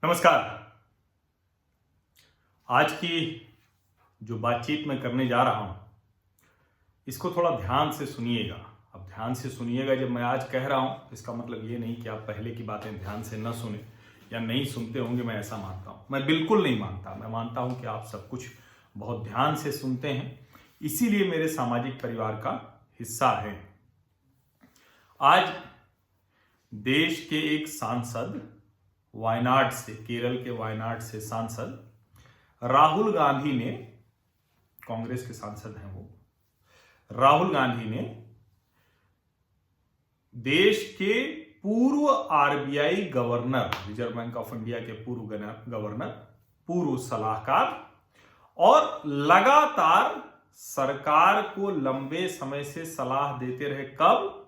नमस्कार। आज की जो बातचीत मैं करने जा रहा हूं इसको थोड़ा ध्यान से सुनिएगा। अब ध्यान से सुनिएगा, जब मैं आज कह रहा हूं इसका मतलब ये नहीं कि आप पहले की बातें ध्यान से न सुने या नहीं सुनते होंगे। मैं ऐसा मानता हूं, मैं बिल्कुल नहीं मानता। मैं मानता हूं कि आप सब कुछ बहुत ध्यान से सुनते हैं, इसीलिए मेरे सामाजिक परिवार का हिस्सा है। आज देश के एक सांसद, वायनाड से, केरल के वायनाड से सांसद राहुल गांधी ने, कांग्रेस के सांसद हैं वो, राहुल गांधी ने देश के पूर्व RBI governor, reserve bank of India के पूर्व गवर्नर, पूर्व सलाहकार और लगातार सरकार को लंबे समय से सलाह देते रहे, कब?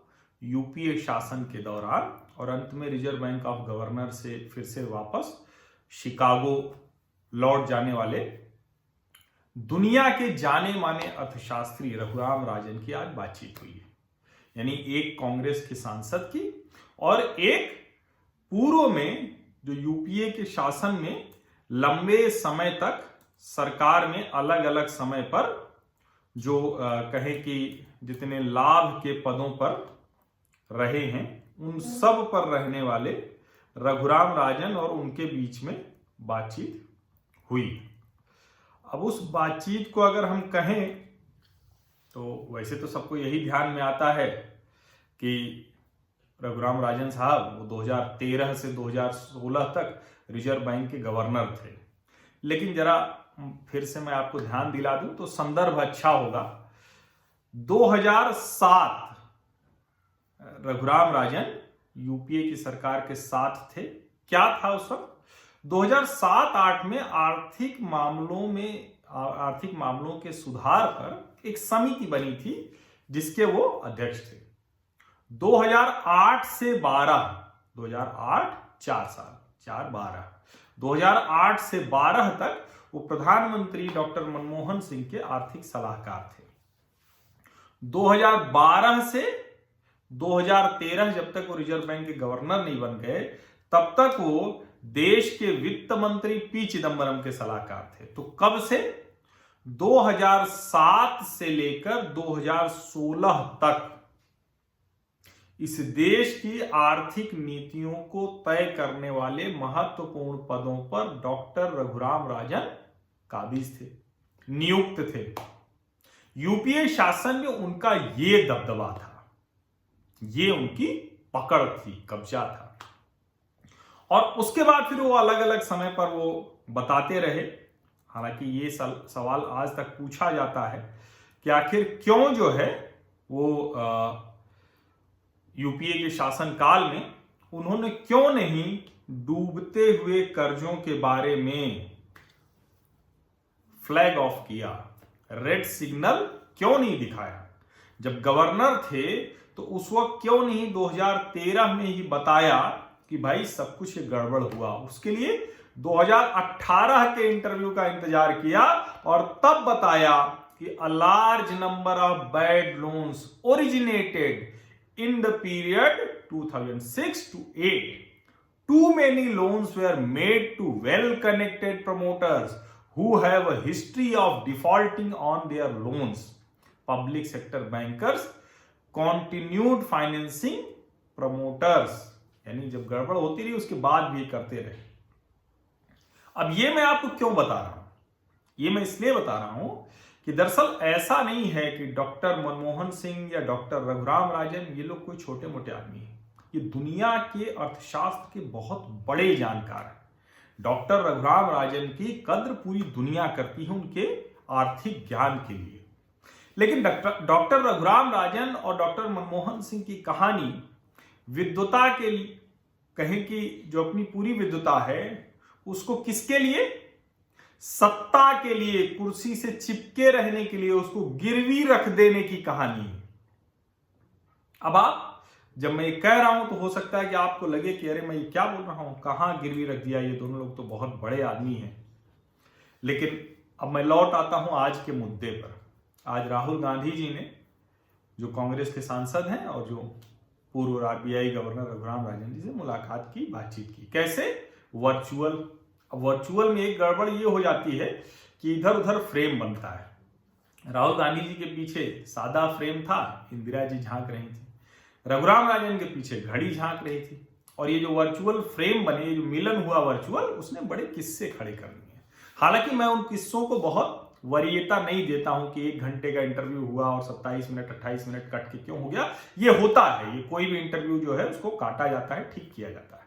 यूपीए शासन के दौरान, और अंत में रिजर्व बैंक ऑफ गवर्नर से फिर से वापस शिकागो लौट जाने वाले दुनिया के जाने माने अर्थशास्त्री रघुराम राजन की आज बातचीत हुई है। यानी एक कांग्रेस के सांसद की और एक पूर्व में जो यूपीए के शासन में लंबे समय तक सरकार में अलग अलग समय पर जो कहे कि जितने लाभ के पदों पर रहे हैं, उन सब पर रहने वाले रघुराम राजन और उनके बीच में बातचीत हुई। अब उस बातचीत को अगर हम कहें तो वैसे तो सबको यही ध्यान में आता है कि रघुराम राजन साहब वो 2013 से 2016 तक रिजर्व बैंक के गवर्नर थे। लेकिन जरा फिर से मैं आपको ध्यान दिला दूं तो संदर्भ अच्छा होगा। 2007 रघुराम राजन यूपीए की सरकार के साथ थे। क्या था उस वक्त? 2007-8 में आर्थिक मामलों के सुधार पर एक समिति बनी थी जिसके वो अध्यक्ष थे। 2008 से 12, 2008 4 साल, 2008 से 12 तक वो प्रधानमंत्री डॉक्टर मनमोहन सिंह के आर्थिक सलाहकार थे। 2012 से 2013 जब तक वो रिजर्व बैंक के गवर्नर नहीं बन गए, तब तक वो देश के वित्त मंत्री पी चिदंबरम के सलाहकार थे। तो कब से? 2007 से लेकर 2016 तक इस देश की आर्थिक नीतियों को तय करने वाले महत्वपूर्ण पदों पर डॉक्टर रघुराम राजन काबिज थे, नियुक्त थे। यूपीए शासन में उनका ये दबदबा था, ये उनकी पकड़ थी, कब्जा था। और उसके बाद फिर वो अलग अलग समय पर वो बताते रहे। हालांकि ये सवाल आज तक पूछा जाता है कि आखिर क्यों जो है वो यूपीए के शासनकाल में उन्होंने क्यों नहीं डूबते हुए कर्जों के बारे में फ्लैग ऑफ किया, रेड सिग्नल क्यों नहीं दिखाया? जब गवर्नर थे तो उस वक्त क्यों नहीं 2013 में ही बताया कि भाई सब कुछ गड़बड़ हुआ? उसके लिए 2018 के इंटरव्यू का इंतजार किया और तब बताया कि a large number of bad loans originated in the period 2006 to 8. Too many loans were made to well-connected promoters who have a history of defaulting on their loans. Public sector bankers continued financing promoters. यानी जब गड़बड़ होती रही उसके बाद भी करते रहे। अब ये मैं आपको क्यों बता रहा हूं? ये मैं इसलिए बता रहा हूं कि दरअसल ऐसा नहीं है कि डॉक्टर मनमोहन सिंह या डॉक्टर रघुराम राजन ये लोग कोई छोटे मोटे आदमी हैं। ये दुनिया के अर्थशास्त्र के बहुत बड़े जानकार हैं। डॉक्टर रघुराम राजन की कद्र पूरी दुनिया करती है उनके आर्थिक ज्ञान के लिए। लेकिन डॉक्टर रघुराम राजन और डॉक्टर मनमोहन सिंह की कहानी विद्वता के लिए, कहें कि जो अपनी पूरी विद्वता है उसको किसके लिए? सत्ता के लिए, कुर्सी से चिपके रहने के लिए, उसको गिरवी रख देने की कहानी है। अब आप, जब मैं ये कह रहा हूं तो हो सकता है कि आपको लगे कि अरे मैं ये क्या बोल रहा हूं, कहां गिरवी रख दिया, ये दोनों लोग तो बहुत बड़े आदमी हैं। लेकिन अब मैं लौट आता हूं आज के मुद्दे पर। आज राहुल गांधी जी ने, जो कांग्रेस के सांसद हैं और जो पूर्व आरबीआई गवर्नर रघुराम राजन जी से मुलाकात की, बातचीत की। कैसे? वर्चुअल। अब वर्चुअल में एक गड़बड़ ये हो जाती है कि इधर उधर फ्रेम बनता है। राहुल गांधी जी के पीछे सादा फ्रेम था, इंदिरा जी झांक रही थी, रघुराम राजन के पीछे घड़ी झांक रही थी, और ये जो वर्चुअल फ्रेम बने, जो मिलन हुआ वर्चुअल, उसने बड़े किस्से खड़े कर दिए। हालांकि मैं उन किस्सों को बहुत वरीयता नहीं देता हूं कि 1 घंटे का इंटरव्यू हुआ और 27 मिनट 28 मिनट कट के क्यों हो गया। ये होता है, ये कोई भी इंटरव्यू जो है उसको काटा जाता है, ठीक किया जाता है।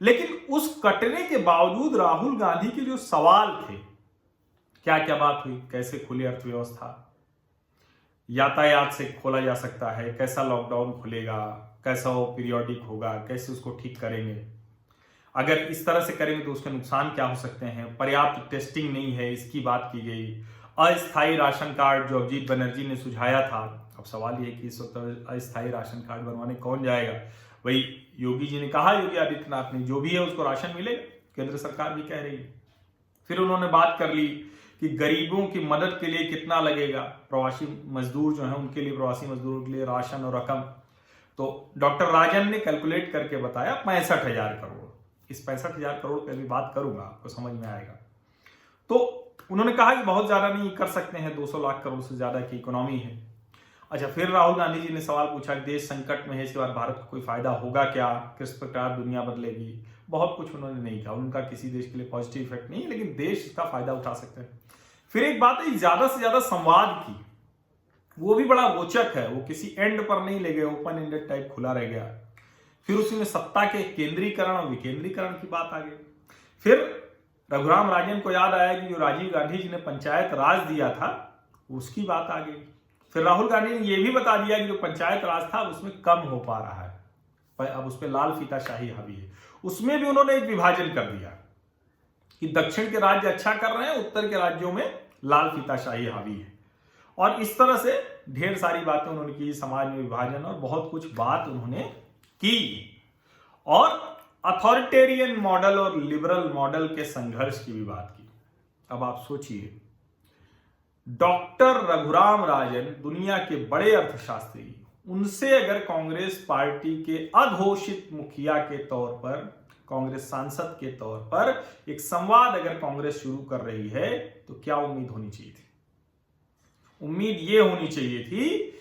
लेकिन उस कटने के बावजूद राहुल गांधी के जो सवाल थे, क्या क्या बात हुई, कैसे खुली अर्थव्यवस्था, यातायात से खोला जा सकता है, कैसा लॉकडाउन खुलेगा, कैसा वो पीरियोडिक होगा, कैसे उसको ठीक करेंगे, अगर इस तरह से करेंगे तो उसके नुकसान क्या हो सकते हैं, पर्याप्त टेस्टिंग नहीं है, इसकी बात की गई। अस्थायी राशन कार्ड जो अजीत बनर्जी ने सुझाया था, अब सवाल ये कि इस वक्त अस्थायी राशन कार्ड बनवाने कौन जाएगा। वही योगी जी ने कहा, योगी आदित्यनाथ ने, जो भी है उसको राशन मिलेगा, केंद्र सरकार भी कह रही है। फिर उन्होंने बात कर ली कि गरीबों की मदद के लिए कितना लगेगा, प्रवासी मजदूर जो है उनके लिए, प्रवासी मजदूरों के लिए राशन और रकम। तो डॉक्टर राजन ने कैलकुलेट करके बताया 65,000 करोड़। इस 65,000 करोड़ पे भी बात करूंगा, आपको समझ में आएगा। तो उन्होंने कहा कि बहुत ज्यादा नहीं कर सकते हैं, 200 लाख करोड़ से ज्यादा की इकोनॉमी है। अच्छा, फिर राहुल गांधी जी ने सवाल पूछा कि देश संकट में है, इसके बाद भारत को कोई फायदा होगा क्या, किस प्रकार दुनिया बदलेगी। बहुत कुछ उन्होंने नहीं कहा, उनका किसी देश के लिए पॉजिटिव इफेक्ट नहीं, लेकिन देश इसका फायदा उठा सकते हैं। फिर एक बात है, ज्यादा से ज्यादा संवाद की, वो भी बड़ा रोचक है, वो किसी एंड पर नहीं ले गए, ओपन एंडेड टाइप खुला रह गया। फिर उसी में सत्ता के केंद्रीकरण और विकेंद्रीकरण की बात आ गई। फिर रघुराम राजन को याद आया कि जो राजीव गांधी जी ने पंचायत राज दिया था, उसकी बात आ गई। फिर राहुल गांधी ने यह भी बता दिया कि जो पंचायत राज था उसमें कम हो पा रहा है, अब उस पर लाल फीताशाही हावी है। उसमें भी उन्होंने एक विभाजन कर दिया कि दक्षिण के राज्य अच्छा कर रहे हैं, उत्तर के राज्यों में लाल फीताशाही हावी है। और इस तरह से ढेर सारी बातें उन्होंने की, समाज में विभाजन और बहुत कुछ बात उन्होंने की। और अथॉरिटेरियन मॉडल और लिबरल मॉडल के संघर्ष की भी बात की। अब आप सोचिए, डॉक्टर रघुराम राजन दुनिया के बड़े अर्थशास्त्री, उनसे अगर कांग्रेस पार्टी के अघोषित मुखिया के तौर पर, कांग्रेस सांसद के तौर पर एक संवाद अगर कांग्रेस शुरू कर रही है, तो क्या उम्मीद होनी चाहिए थी? उम्मीद यह होनी चाहिए थी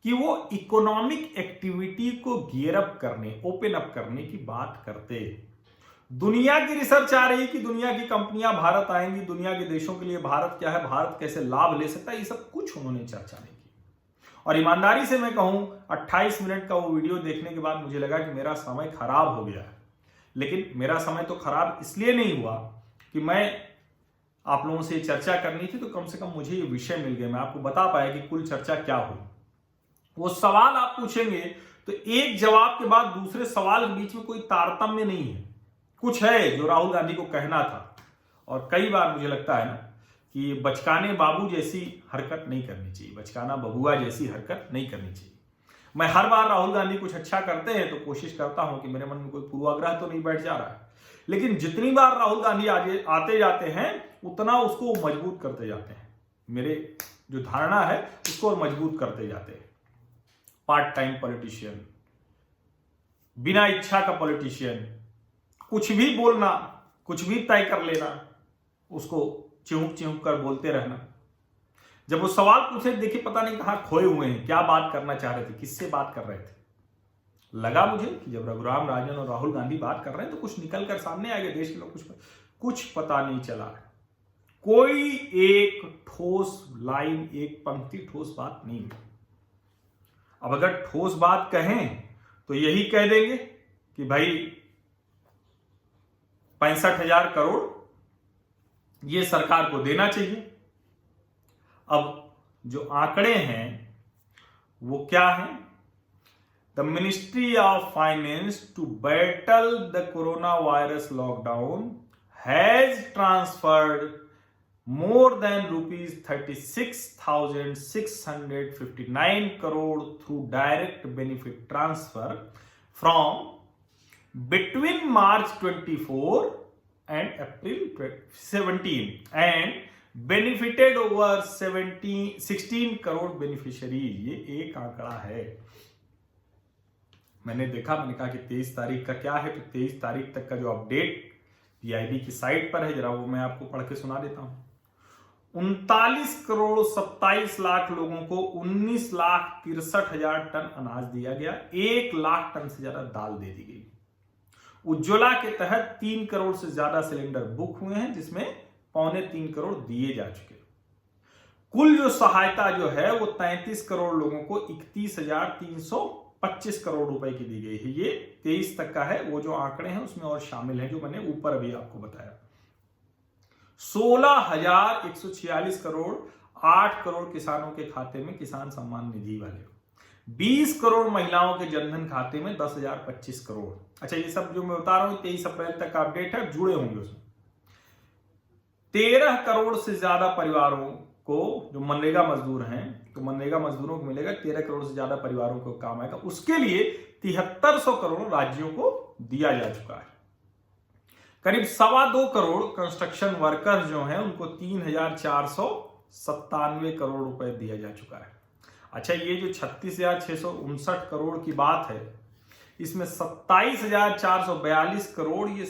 कि वो इकोनॉमिक एक्टिविटी को गियर अप करने, ओपन अप करने की बात करते। दुनिया की रिसर्च आ रही कि दुनिया की कंपनियां भारत आएंगी, दुनिया के देशों के लिए भारत क्या है, भारत कैसे लाभ ले सकता है, ये सब कुछ उन्होंने चर्चा नहीं की। और ईमानदारी से मैं कहूं, 28 मिनट का वो वीडियो देखने के बाद मुझे लगा कि मेरा समय खराब हो गया है। लेकिन मेरा समय तो खराब इसलिए नहीं हुआ कि मैं आप लोगों से चर्चा करनी थी, तो कम से कम मुझे ये विषय मिल गया, मैं आपको बता पाया कि कुल चर्चा क्या हुई। वो सवाल आप पूछेंगे तो एक जवाब के बाद दूसरे सवाल के बीच में कोई तारतम्य नहीं है, कुछ है जो राहुल गांधी को कहना था। और कई बार मुझे लगता है ना कि बचकाने बाबू जैसी हरकत नहीं करनी चाहिए, बचकाना बबुआ जैसी हरकत नहीं करनी चाहिए। मैं हर बार राहुल गांधी कुछ अच्छा करते हैं तो कोशिश करता हूं कि मेरे मन में कोई पूर्वाग्रह तो नहीं बैठ जा रहा है, लेकिन जितनी बार राहुल गांधी आगे आते जाते हैं उतना उसको मजबूत करते जाते हैं, मेरे जो धारणा है उसको और मजबूत करते जाते हैं। पार्ट टाइम पॉलिटिशियन, बिना इच्छा का पॉलिटिशियन, कुछ भी बोलना, कुछ भी तय कर लेना, उसको चिहुक चिहुक कर बोलते रहना। जब वो सवाल पूछे, देखिए पता नहीं कहां खोए हुए हैं, क्या बात करना चाह रहे थे, किससे बात कर रहे थे। लगा मुझे कि जब रघुराम राजन और राहुल गांधी बात कर रहे हैं तो कुछ निकल कर सामने आएगा, देश के लोग कुछ पता नहीं चला, कोई एक ठोस लाइन, एक पंक्ति ठोस बात नहीं है। अब अगर ठोस बात कहें तो यही कह देंगे कि भाई 65,000 करोड़ ये सरकार को देना चाहिए। अब जो आंकड़े हैं वो क्या हैं? The ministry of finance to battle the coronavirus lockdown has transferred more than rupees 36,659 crore through direct benefit transfer from between March 24 and April 17 and benefited over 16 crore beneficiaries। ये एक आंकड़ा है। मैंने देखा, मैंने कहा कि 23 तारीख का क्या है, तो 23 तारीख तक का जो अपडेट पीआईबी की साइट पर है, जरा वो मैं आपको पढ़ के सुना देता हूं। 39,27,00,000 लोगों को 19,63,000 टन अनाज दिया गया। 1 लाख टन से ज्यादा दाल दे दी गई। उज्ज्वला के तहत 3 करोड़ से ज्यादा सिलेंडर बुक हुए हैं, जिसमें 3.25 करोड़ दिए जा चुके। कुल जो सहायता जो है वो 33 करोड़ लोगों को 31,325 करोड़ रुपए की दी गई है। ये 23 तक का है, वो जो आंकड़े हैं उसमें और शामिल है जो मैंने ऊपर अभी आपको बताया। 16,146 करोड़ 8 करोड़ किसानों के खाते में किसान सम्मान निधि वाले, 20 करोड़ महिलाओं के जनधन खाते में 10,025 करोड़। अच्छा, ये सब जो मैं बता रहा हूं 23 अप्रैल तक का अपडेट है, जुड़े होंगे उसमें। 13 करोड़ से ज्यादा परिवारों को जो मनरेगा मजदूर हैं, तो मनरेगा मजदूरों को मिलेगा 13 करोड़ से ज्यादा परिवारों को काम आएगा। उसके लिए 7300 करोड़ राज्यों को दिया जा चुका है। करीब 2.25 करोड़ कंस्ट्रक्शन वर्कर जो हैं उनको 3,497 करोड़ रुपए दिया जा चुका है। अच्छा, ये जो 36,659 करोड़ की बात है, इसमें 27,442 करोड़ ये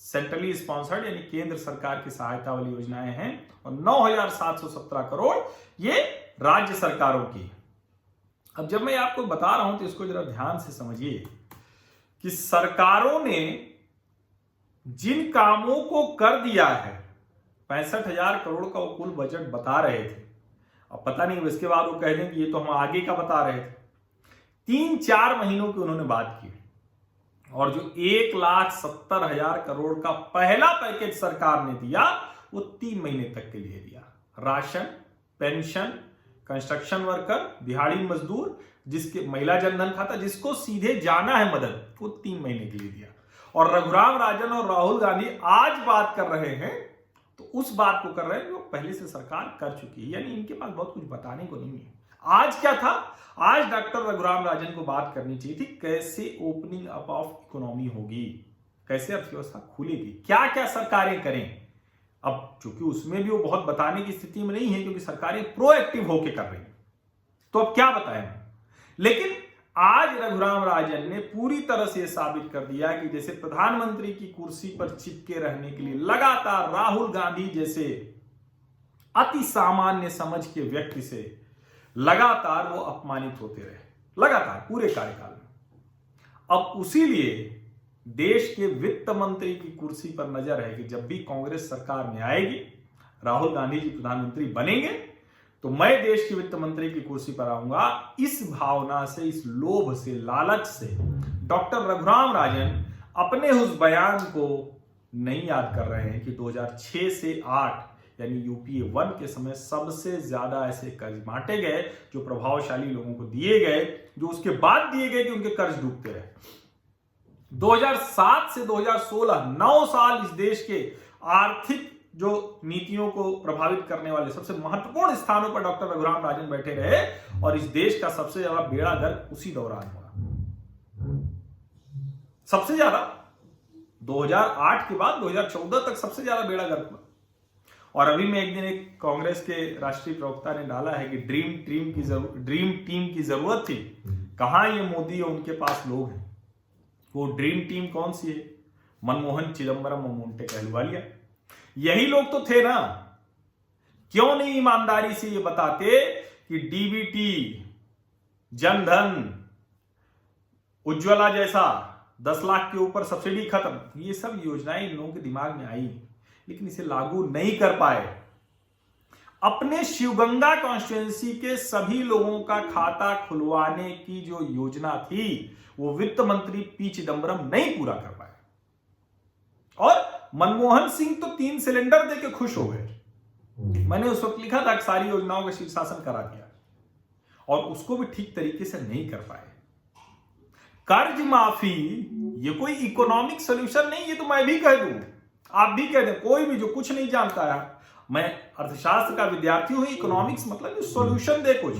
सेंट्रली स्पॉन्सर्ड यानी केंद्र सरकार की सहायता वाली योजनाएं हैं, और 9,717 करोड़ ये राज्य सरकारों की। अब जब मैं आपको बता रहा हूं तो इसको जरा ध्यान से समझिए कि सरकारों ने जिन कामों को कर दिया है, 65,000 करोड़ का वो कुल बजट बता रहे थे। अब पता नहीं इसके बाद वो कह दें कि ये तो हम आगे का बता रहे थे। 3-4 महीनों की उन्होंने बात की, और जो 1,70,000 करोड़ का पहला पैकेज सरकार ने दिया वो 3 महीने तक के लिए दिया। राशन, पेंशन, कंस्ट्रक्शन वर्कर, दिहाड़ी मजदूर, जिसके महिला जनधन खाता, जिसको सीधे जाना है मदद, वो 3 महीने के लिए दिया। और रघुराम राजन और राहुल गांधी आज बात कर रहे हैं तो उस बात को कर रहे हैं जो पहले से सरकार कर चुकी है, यानी इनके पास बहुत कुछ बताने को नहीं है। आज क्या था, आज डॉक्टर रघुराम राजन को बात करनी चाहिए थी कैसे ओपनिंग अप ऑफ इकोनॉमी होगी, कैसे अर्थव्यवस्था खुलेगी, क्या क्या सरकारें करें। अब चूंकि उसमें भी वो बहुत बताने की स्थिति में नहीं है क्योंकि सरकारें प्रोएक्टिव होकर कर रही हैं, तो अब क्या बताएं। लेकिन आज रघुराम राजन ने पूरी तरह से साबित कर दिया कि जैसे प्रधानमंत्री की कुर्सी पर चिपके रहने के लिए लगातार राहुल गांधी जैसे अति सामान्य समझ के व्यक्ति से लगातार वो अपमानित होते रहे, लगातार पूरे कार्यकाल में। अब उसी लिए देश के वित्त मंत्री की कुर्सी पर नजर है कि जब भी कांग्रेस सरकार में आएगी, राहुल गांधी जी प्रधानमंत्री बनेंगे, तो मैं देश की वित्त मंत्री की कुर्सी पर आऊंगा। इस भावना से, इस लोभ से, लालच से डॉक्टर रघुराम राजन अपने उस बयान को नहीं याद कर रहे हैं कि 2006 से 8 यानी यूपीए 1 के समय सबसे ज्यादा ऐसे कर्ज बांटे गए जो प्रभावशाली लोगों को दिए गए, जो उसके बाद दिए गए कि उनके कर्ज डूबते रहे। 2007 से 2016 9 साल इस देश के आर्थिक जो नीतियों को प्रभावित करने वाले सबसे महत्वपूर्ण स्थानों पर डॉक्टर रघुराम राजन बैठे रहे, और इस देश का सबसे ज्यादा बेड़ा गर्क उसी दौरान हुआ। सबसे ज्यादा 2008 के बाद 2014 तक सबसे ज्यादा बेड़ा गर्क हुआ। और अभी मैं एक दिन एक कांग्रेस के राष्ट्रीय प्रवक्ता ने डाला है कि ड्रीम टीम की जरूरत थी। कहां ये मोदी और उनके पास लोग हैं। वो ड्रीम टीम कौन सी है? मनमोहन, चिदंबरम और मोंटेक अहलुवालिया, यही लोग तो थे ना। क्यों नहीं ईमानदारी से ये बताते कि डीबीटी, जनधन, उज्ज्वला जैसा 10 लाख के ऊपर सब्सिडी खत्म, ये सब योजनाएं इन लोगों के दिमाग में आई, लेकिन इसे लागू नहीं कर पाए। अपने शिवगंगा कॉन्स्टिट्यूएंसी के सभी लोगों का खाता खुलवाने की जो योजना थी वो वित्त मंत्री पी चिदंबरम नहीं पूरा कर पाए। और मनमोहन सिंह तो 3 सिलेंडर देके खुश हो गए। मैंने उस वक्त लिखा था कि सारी योजनाओं का शीर्षासन करा दिया, और उसको भी ठीक तरीके से नहीं कर पाए। कर्ज माफी ये कोई इकोनॉमिक सोल्यूशन नहीं, ये तो मैं भी कह दूं, आप भी कह दें, कोई भी जो कुछ नहीं जानता है। मैं अर्थशास्त्र का विद्यार्थी हूं। इकोनॉमिक्स मतलब सोल्यूशन दे कुछ,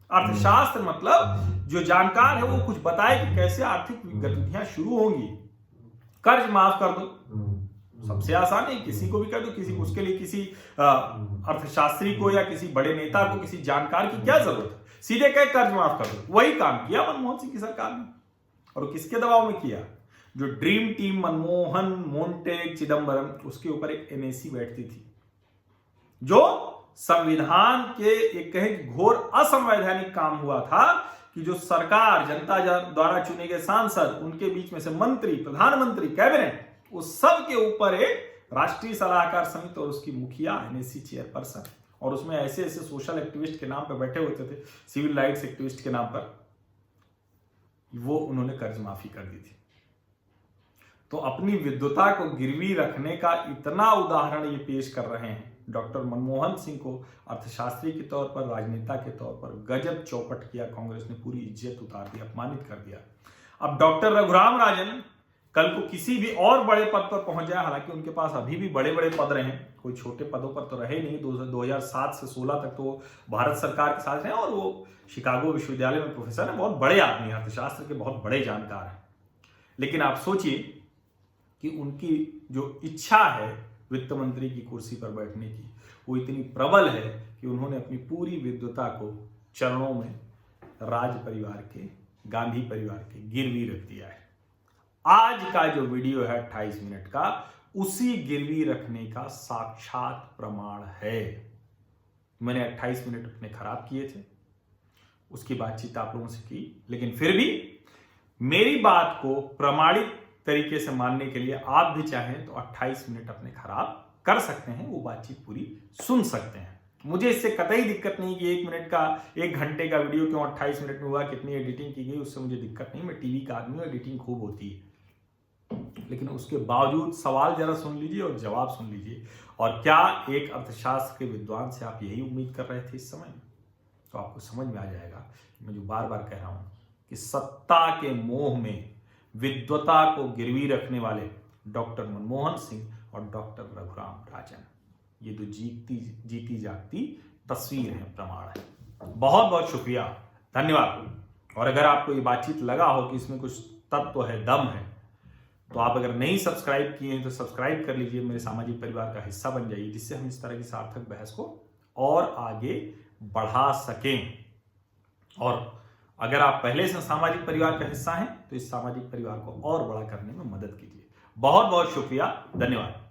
अर्थशास्त्र मतलब जो जानकार है वो कुछ बताए कि कैसे आर्थिक गतिविधियां शुरू होंगी। कर्ज माफ कर दो, सबसे आसान है, किसी को भी कर दो। उसके लिए किसी अर्थशास्त्री को या किसी बड़े नेता को, किसी जानकार की क्या जरूरत है? सीधे कहे कर्ज माफ कर दो। वही काम किया मनमोहन सिंह की सरकार ने, और किसके दबाव में किया? जो ड्रीम टीम मनमोहन, मोंटेक, चिदम्बरम, उसके ऊपर एक एनएसी बैठती थी, जो संविधान के एक कहें घोर असंवैधानिक काम हुआ था कि जो सरकार, जनता द्वारा चुने गए सांसद, उनके बीच में से मंत्री, प्रधानमंत्री, कैबिनेट, उस सब के ऊपर एक राष्ट्रीय सलाहकार समिति और उसकी मुखिया एनएसी चेयरपर्सन, और उसमें ऐसे ऐसे सोशल एक्टिविस्ट के नाम पे बैठे होते थे, सिविल राइट्स एक्टिविस्ट के नाम पर, वो उन्होंने कर्ज माफी कर दी थी। तो अपनी विद्वता को गिरवी रखने का इतना उदाहरण ये पेश कर रहे हैं। डॉक्टर मनमोहन सिंह को अर्थशास्त्री के तौर पर, राजनेता के तौर पर गजब चौपट किया कांग्रेस ने, पूरी इज्जत उतार दी, अपमानित कर दिया। अब डॉक्टर रघुराम राजन कल को किसी भी और बड़े पद पर पहुंच जाए, हालांकि उनके पास अभी भी बड़े बड़े पद रहे, कोई छोटे पदों पर तो रहे नहीं। 2007 से 16 तक तो भारत सरकार के साथ रहे और वो शिकागो विश्वविद्यालय में प्रोफेसर हैं, बहुत बड़े आदमी, अर्थशास्त्र के बहुत बड़े जानकार हैं। लेकिन आप सोचिए कि उनकी जो इच्छा है वित्त मंत्री की कुर्सी पर बैठने की, वो इतनी प्रबल है कि उन्होंने अपनी पूरी विद्वता को चरणों में राज परिवार के, गांधी परिवार के गिरवी रख दिया है। आज का जो वीडियो है 28 मिनट का, उसी गिरवी रखने का साक्षात प्रमाण है। मैंने 28 मिनट अपने खराब किए थे, उसकी बातचीत आप लोगों से की, लेकिन फिर भी मेरी बात को प्रमाणित तरीके से मानने के लिए आप भी चाहें तो 28 मिनट अपने खराब कर सकते हैं, वो बातचीत पूरी सुन सकते हैं। मुझे इससे कतई दिक्कत नहीं कि 1 घंटे का वीडियो क्यों 28 मिनट में हुआ, कितनी एडिटिंग की गई, उससे मुझे दिक्कत नहीं। मैं टीवी का आदमी हूं, एडिटिंग खूब होती है। लेकिन उसके बावजूद सवाल जरा सुन लीजिए और जवाब सुन लीजिए। और क्या एक अर्थशास्त्र के विद्वान से आप यही उम्मीद कर रहे थे इस समय? तो आपको समझ में आ जाएगा मैं जो बार बार कह रहा हूं कि सत्ता के मोह में विद्वता को गिरवी रखने वाले डॉक्टर मनमोहन सिंह और डॉक्टर रघुराम राजन, ये तो जीती जागती तस्वीर है, प्रमाण है। बहुत बहुत शुक्रिया, धन्यवाद। और अगर आपको ये बातचीत लगा हो कि इसमें कुछ तत्व है, दम है, तो आप अगर नहीं सब्सक्राइब किए हैं तो सब्सक्राइब कर लीजिए, मेरे सामाजिक परिवार का हिस्सा बन जाइए, जिससे हम इस तरह की सार्थक बहस को और आगे बढ़ा सकें। और अगर आप पहले से सामाजिक परिवार का हिस्सा हैं तो इस सामाजिक परिवार को और बड़ा करने में मदद कीजिए। बहुत बहुत शुक्रिया, धन्यवाद।